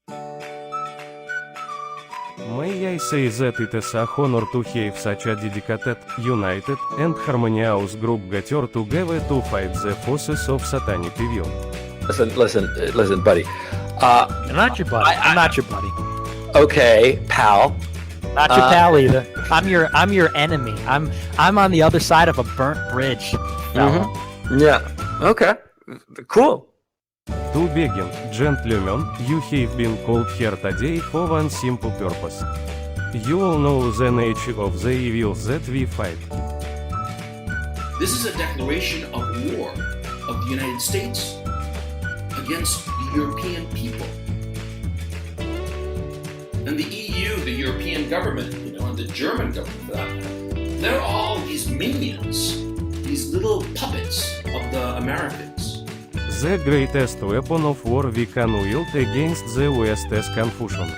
May I say that it is a honor to have such a dedicated, united, and harmonious group gathered together to fight the forces of satanic evil. Listen, buddy. I'm not your buddy. I'm not your buddy. Okay, pal. Not your pal either. I'm your enemy. I'm on the other side of a burnt bridge. Fella. Yeah. Okay. Cool. To begin, gentlemen, you have been called here today for one simple purpose. You all know the nature of the evil that we fight. This is a declaration of war of the United States against European people. And the EU, the European government, and the German government for that matter, they're all these minions, these little puppets of the Americans. The greatest weapon of war we can wield against the West is confusion.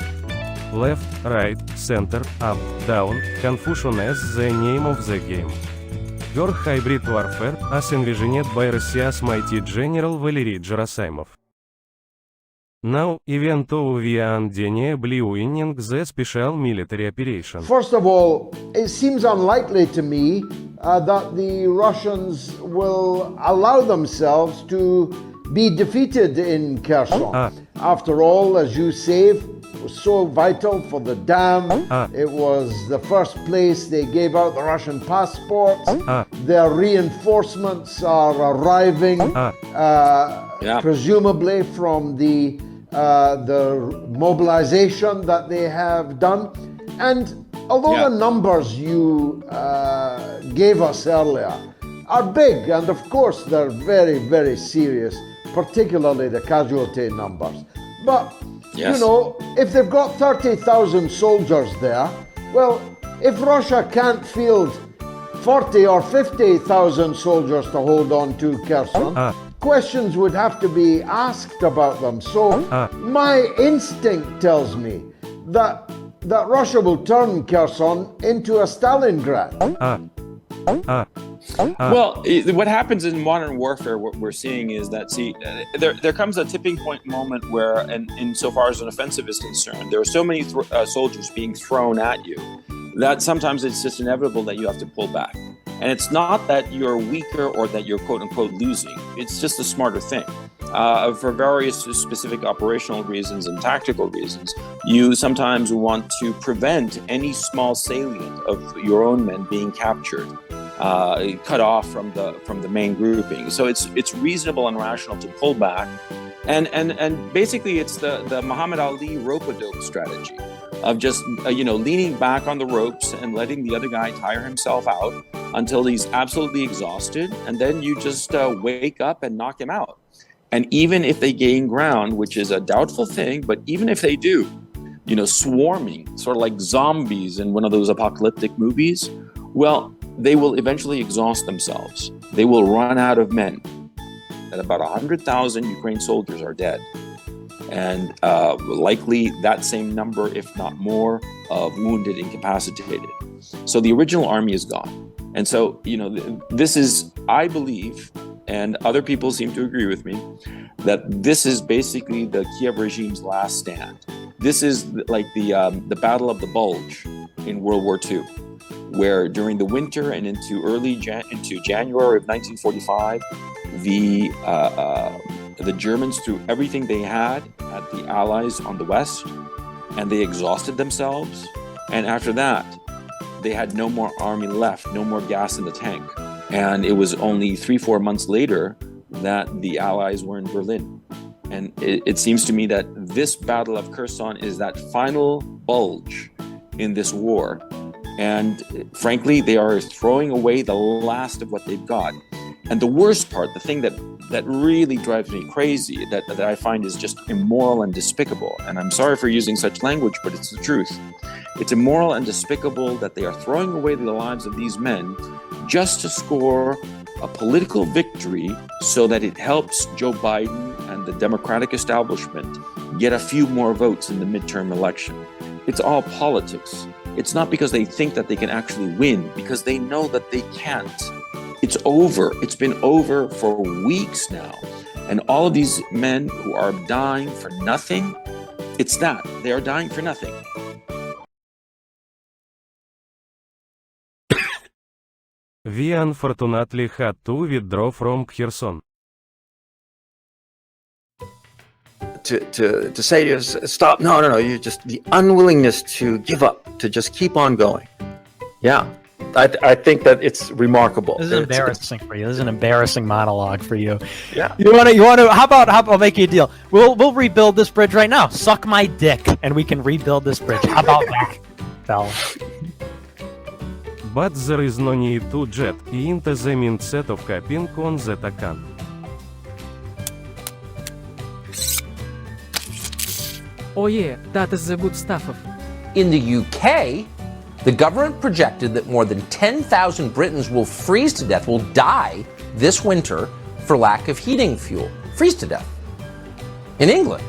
Left, right, center, up, down, confusion is the name of the game. Pure hybrid warfare, as envisioned by Russia's mighty general Valery Gerasimov. Now, even though we are undeniably winning the special military operation. First of all, it seems unlikely to me that the Russians will allow themselves to be defeated in Kherson. After all, as you say, it was so vital for the dam. It was the first place they gave out the Russian passports. Their reinforcements are arriving, presumably from the mobilization that they have done. And although the numbers you gave us earlier are big, and of course they're very, very serious, particularly the casualty numbers. But, if they've got 30,000 soldiers there, well, if Russia can't field 40 or 50,000 soldiers to hold on to Kherson, questions would have to be asked about them. So my instinct tells me that Russia will turn Kherson into a Stalingrad. Well, what happens in modern warfare, what we're seeing is that, there comes a tipping point moment where, and insofar as an offensive is concerned, there are so many soldiers being thrown at you that sometimes it's just inevitable that you have to pull back. And it's not that you're weaker or that you're quote-unquote losing. It's just a smarter thing. For various specific operational reasons and tactical reasons, you sometimes want to prevent any small salient of your own men being captured. Cut off from the main grouping. So it's reasonable and rational to pull back, and basically it's the Muhammad Ali rope-a-dope strategy of just leaning back on the ropes and letting the other guy tire himself out until he's absolutely exhausted, and then you just wake up and knock him out. And even if they gain ground, which is a doubtful thing, but even if they do, swarming, sort of like zombies in one of those apocalyptic movies, well, they will eventually exhaust themselves. They will run out of men. And about 100,000 Ukraine soldiers are dead. And likely that same number, if not more, of wounded, incapacitated. So the original army is gone. And so, this is, I believe, and other people seem to agree with me, that this is basically the Kiev regime's last stand. This is like the Battle of the Bulge in World War II, where during the winter and into January of 1945, the Germans threw everything they had at the Allies on the West, and they exhausted themselves. And after that, they had no more army left, no more gas in the tank. And it was only 3-4 months later that the Allies were in Berlin. And it seems to me that this Battle of Kherson is that final bulge in this war. And frankly, they are throwing away the last of what they've got. And the worst part, the thing that really drives me crazy, that I find is just immoral and despicable, and I'm sorry for using such language, but it's the truth. It's immoral and despicable that they are throwing away the lives of these men just to score a political victory so that it helps Joe Biden and the Democratic establishment get a few more votes in the midterm election. It's all politics. It's not because they think that they can actually win, because they know that they can't. It's over. It's been over for weeks now. And all of these men who are dying for nothing, It's that. They are dying for nothing. We unfortunately had to withdraw from Kherson. To say to us, stop. No. You're just the unwillingness to give up, to just keep on going. Yeah. I think that it's remarkable. This is embarrassing for you. This is an embarrassing monologue for you. Yeah. You want to? How about I'll make you a deal. We'll rebuild this bridge right now. Suck my dick, and we can rebuild this bridge. How about that, fella? But there is no need to jet into the mindset of capping on that account. Oh yeah, that is the good stuff. In the UK, the government projected that more than 10,000 Britons will freeze to death, will die this winter for lack of heating fuel. Freeze to death. In England.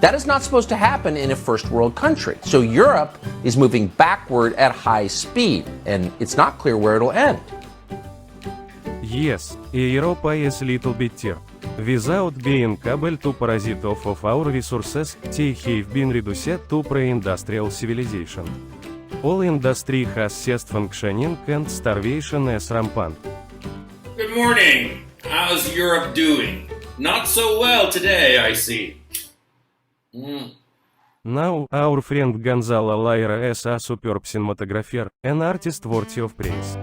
That is not supposed to happen in a first world country. So Europe is moving backward at high speed, and it's not clear where it'll end. Yes, Europa is little bit tier. Without being able to parasite off of our resources, they have been reduced to pre-industrial civilization. All industry has ceased functioning and starvation is rampant. Good morning. How's Europe doing? Not so well today, I see. Now, our friend Gonzalo Lira is a superb cinematographer, an artist worthy of praise.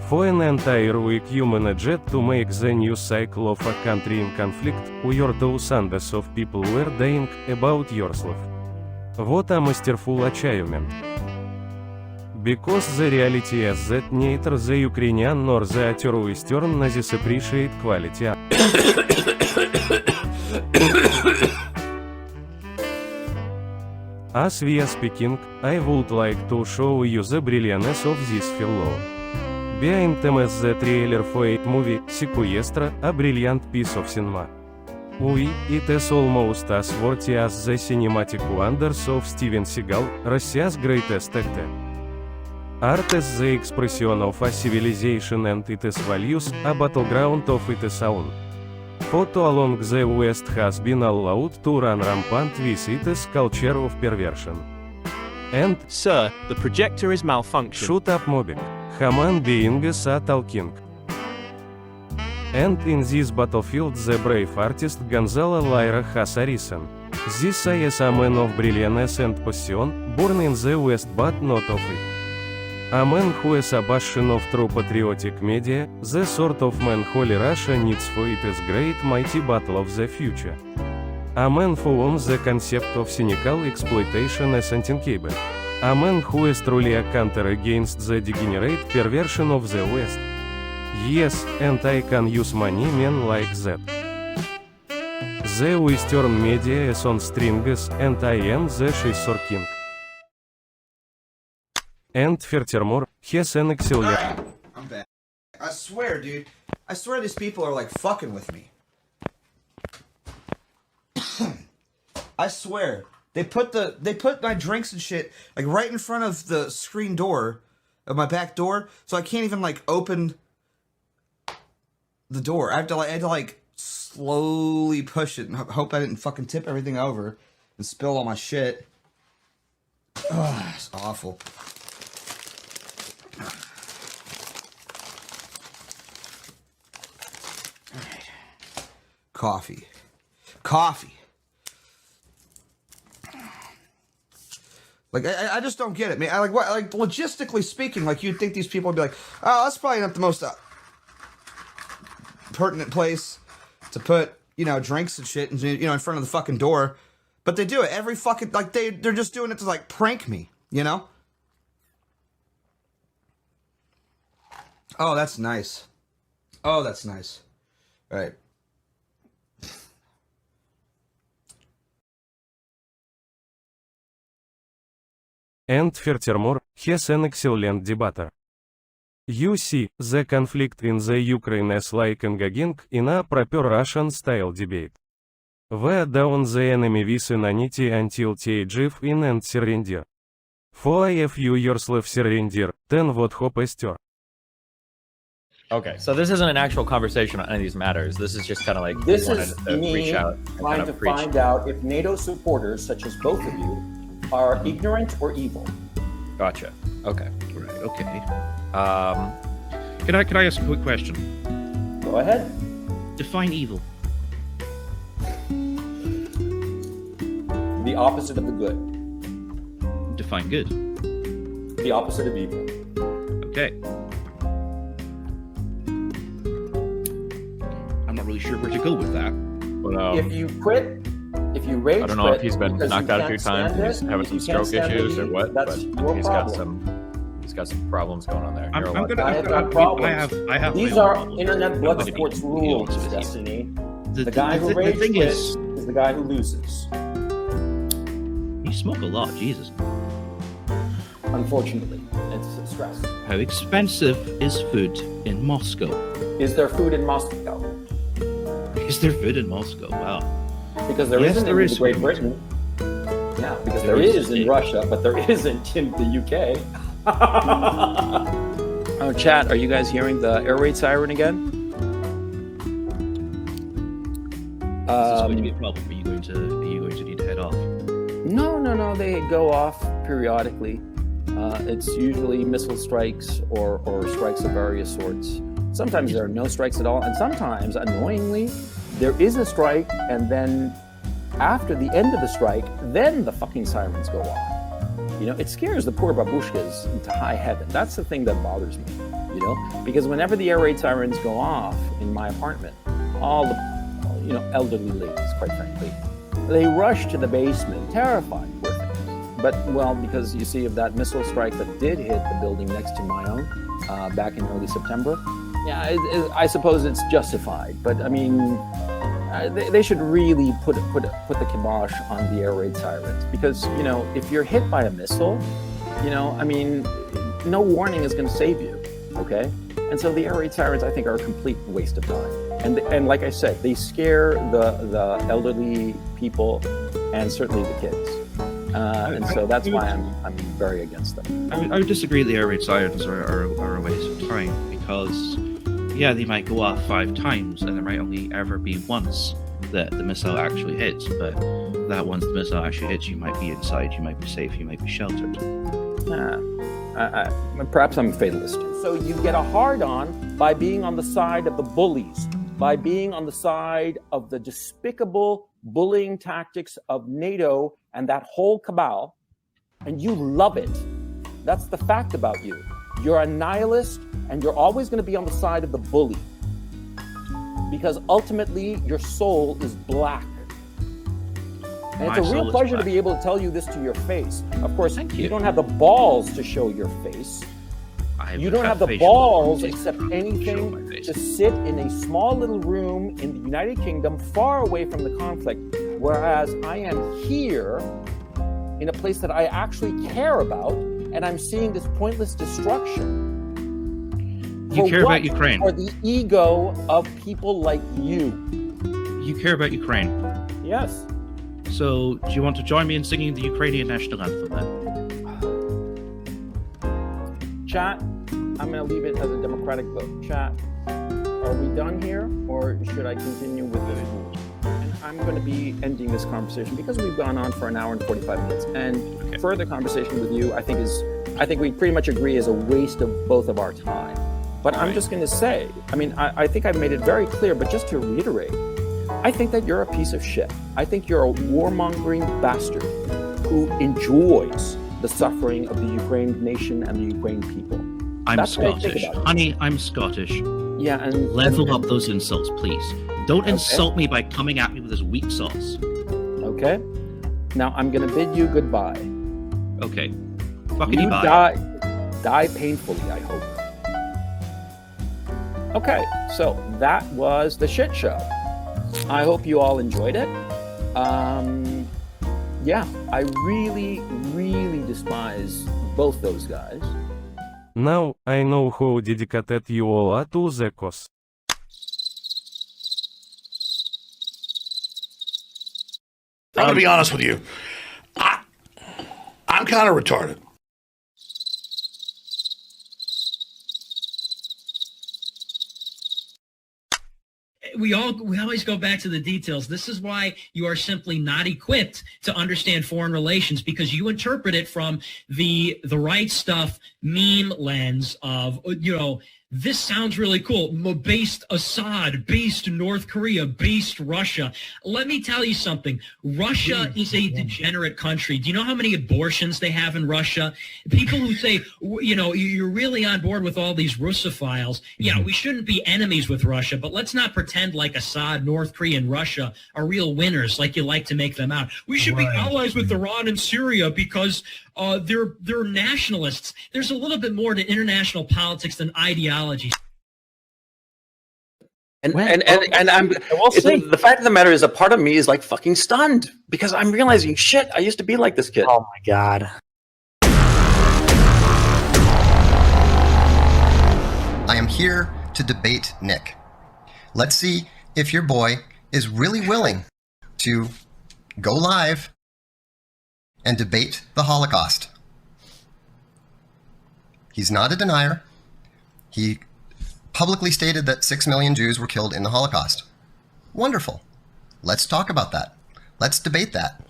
For an entire week you managed to make the news cycle of a country in conflict, where thousands of people were dying, about yourself. What a masterful achievement. Because the reality is that neither the Ukrainian nor the other Western Nazis appreciate quality. As we are speaking, I would like to show you the brilliance of this fellow. Behind them is the trailer for a movie, Sequestra, a brilliant piece of cinema. Oui, it is almost as worthy as the cinematic wonders of Steven Seagal, Russia's greatest actor. Art is the expression of a civilization and its values, a battleground of its own. Photo along the West has been allowed to run rampant with its culture of perversion. And, Sir, the projector is malfunctioning. shut up Mobic, human beings are talking. And in this battlefield the brave artist Gonzalo Lira has arisen. This is a man of brilliance and passion, born in the West but not of it. A man who is a bastion of true patriotic media, the sort of man Holy Russia needs for its great mighty battle of the future. A man for whom the concept of cynical exploitation is unthinkable. A man who is truly a counter against the degenerate perversion of the West. Yes, and I can use money men like that. The Western media is on strings, and I am the Scissor King. And furthermore, has an excellent... I'm back. I swear, dude. I swear these people are like fucking with me. I swear. They put my drinks and shit like right in front of the screen door of my back door, so I can't even like open the door. I had to like slowly push it and hope I didn't fucking tip everything over and spill all my shit. Ugh, it's awful. Coffee. Like I just don't get it, man. Like logistically speaking, like you'd think these people would be like, oh, that's probably not the most pertinent place to put, drinks and shit, and in front of the fucking door. But they do it every fucking like they're just doing it to like prank me, Oh, that's nice. All right. And furthermore, has an excellent debater. You see, the conflict in the Ukraine is like engaging in a proper Russian-style debate. Wear down the enemy with inanity until they give in and surrender. For if you yourself surrender, then what hope is there? Okay, so this isn't an actual conversation on any of these matters. This is just kind of like This we is wanted to me reach out and trying kind to of preach. find out if NATO supporters, such as both of you, are ignorant or evil. Gotcha. Okay. Right. Okay. Um, Can I ask a quick question? Go ahead. Define evil. The opposite of the good. Define good. The opposite of evil. Okay. I'm not really sure where to go with that. but, If you quit, if you rage I don't know quit if he's been because knocked you out a few can't times, stand and he's it, having if some you can't stroke stand the issues or heat, what, that's but your he's problem. got some problems going on there. I'm You're gonna. I have I got problems. have. These my own are problems. internet blood I'm gonna sports be rules, honest with you. Destiny. The guy who the rage thing quits is the guy who loses. You smoke a lot, Jesus. Unfortunately, it's stress. How expensive is food in Moscow? Is there food in Moscow? Is there food in Moscow? Wow. Because there Yes, isn't there in is Great food. Britain. Yeah, because There there is is. in Russia, but there isn't in the UK. Oh, chat, are you guys hearing the air raid siren again? Is this going to be a problem? Are you going to need to head off? No. They go off periodically. It's usually missile strikes or strikes of various sorts. Sometimes there are no strikes at all, and sometimes, annoyingly, there is a strike, and then after the end of the strike, then the fucking sirens go off. You know, it scares the poor babushkas into high heaven. That's the thing that bothers me, you know, because whenever the air raid sirens go off in my apartment, all the, you know, elderly ladies, quite frankly, they rush to the basement, terrified, poor things. But, well, because you see of that missile strike that did hit the building next to my own back in early September, yeah, I suppose it's justified. But, I mean, they should really put the kibosh on the air raid sirens, because, you know, if you're hit by a missile, you know, I mean, no warning is going to save you, okay? And so the air raid sirens, I think, are a complete waste of time. And like I said, they scare the elderly people and certainly the kids. And so that's why I'm very against them. I would disagree that the air raid sirens are a waste of time, because, yeah, they might go off 5 times, and there might only ever be once that the missile actually hits. But that once the missile actually hits, you might be inside, you might be safe, you might be sheltered. Perhaps I'm a fatalist. So you get a hard-on by being on the side of the bullies, by being on the side of the despicable bullying tactics of NATO and that whole cabal, and you love it. That's the fact about you. You're a nihilist, and you're always going to be on the side of the bully, because ultimately your soul is black. And My it's a soul real is pleasure to black. be able to tell you this to your face. Of course, Thank you you. don't have the balls to show your face. You don't have the facial balls, hair. except Show my anything, face. to sit in a small little room in the United Kingdom, far away from the conflict, whereas I am here in a place that I actually care about, and I'm seeing this pointless destruction. You For care what? about Ukraine. For the ego of people like you. You care about Ukraine. Yes. So, do you want to join me in singing the Ukrainian national anthem then? Chat, I'm going to leave it as a democratic vote. Chat, are we done here, or should I continue with this rule? And I'm going to be ending this conversation because we've gone on for an hour and 45 minutes. And further conversation with you, I think we pretty much agree, is a waste of both of our time. But I'm just going to say, I mean, I think I've made it very clear, but just to reiterate, I think that you're a piece of shit. I think you're a warmongering bastard who enjoys the suffering of the Ukraine nation and the Ukraine people. I'm That's what I think Scottish. about it. Honey, I'm Scottish. Yeah, and Level up those insults, please. Don't insult me by coming at me with this weak sauce. Okay. Now I'm going to bid you goodbye. Okay. Fuckity You bye. die painfully, I hope. Okay, so that was the shit show. I hope you all enjoyed it. Yeah, I really, really despise both those guys. Now, I know how dedicated you all are to the cause. I'm gonna be honest with you. I'm kind of retarded. we always go back to the details. This is why you are simply not equipped to understand foreign relations, because you interpret it from the right stuff meme lens of, this sounds really cool. Based Assad, based North Korea, based Russia. Let me tell you something. Russia is a degenerate country. Do you know how many abortions they have in Russia? People who say, you're really on board with all these Russophiles. Yeah, we shouldn't be enemies with Russia, but let's not pretend like Assad, North Korea, and Russia are real winners like you like to make them out. We should be allies with Iran and Syria because they're nationalists. There's a little bit more to international politics than ideology. And the fact of the matter is, a part of me is like fucking stunned because I'm realizing, shit, I used to be like this kid. Oh my God. I am here to debate Nick. Let's see if your boy is really willing to go live and debate the Holocaust. He's not a denier. He publicly stated that 6 million Jews were killed in the Holocaust. Wonderful. Let's talk about that. Let's debate that.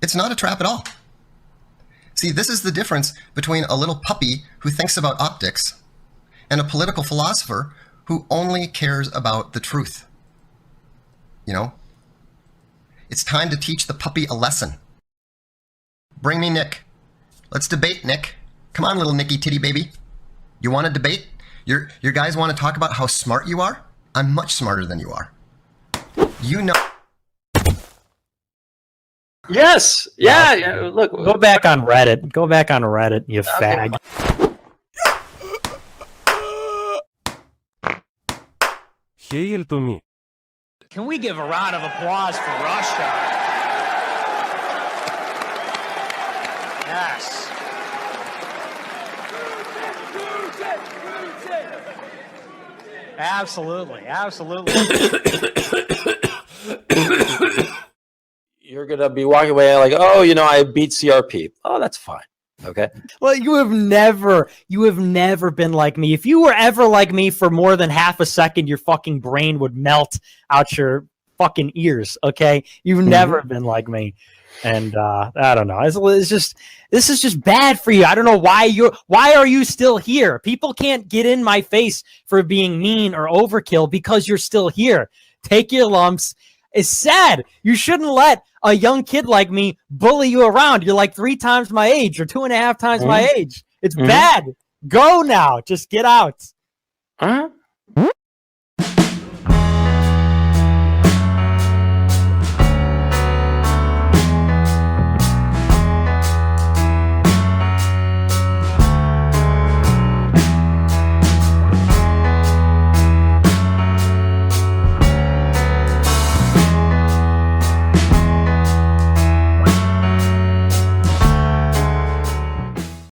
It's not a trap at all. See, this is the difference between a little puppy who thinks about optics and a political philosopher who only cares about the truth. It's time to teach the puppy a lesson. Bring me Nick. Let's debate, Nick. Come on, little Nicky titty baby. You want to debate? Your guys want to talk about how smart you are? I'm much smarter than you are. Yes. Yeah. Look. Go back on Reddit. Go back on Reddit, you fag. Hail to me. Can we give a round of applause for Russia? Yes. Absolutely. You're going to be walking away like, I beat CRP. Oh, that's fine. Okay. Well, you have never been like me. If you were ever like me for more than half a second, your fucking brain would melt out your fucking ears. Okay. You've never been like me. And, I don't know. This is just bad for you. I don't know why are you still here? People can't get in my face for being mean or overkill because you're still here. Take your lumps. It's sad. You shouldn't let a young kid like me bully you around. You're like 3 times my age or 2.5 times my age. It's bad. Go now. Just get out.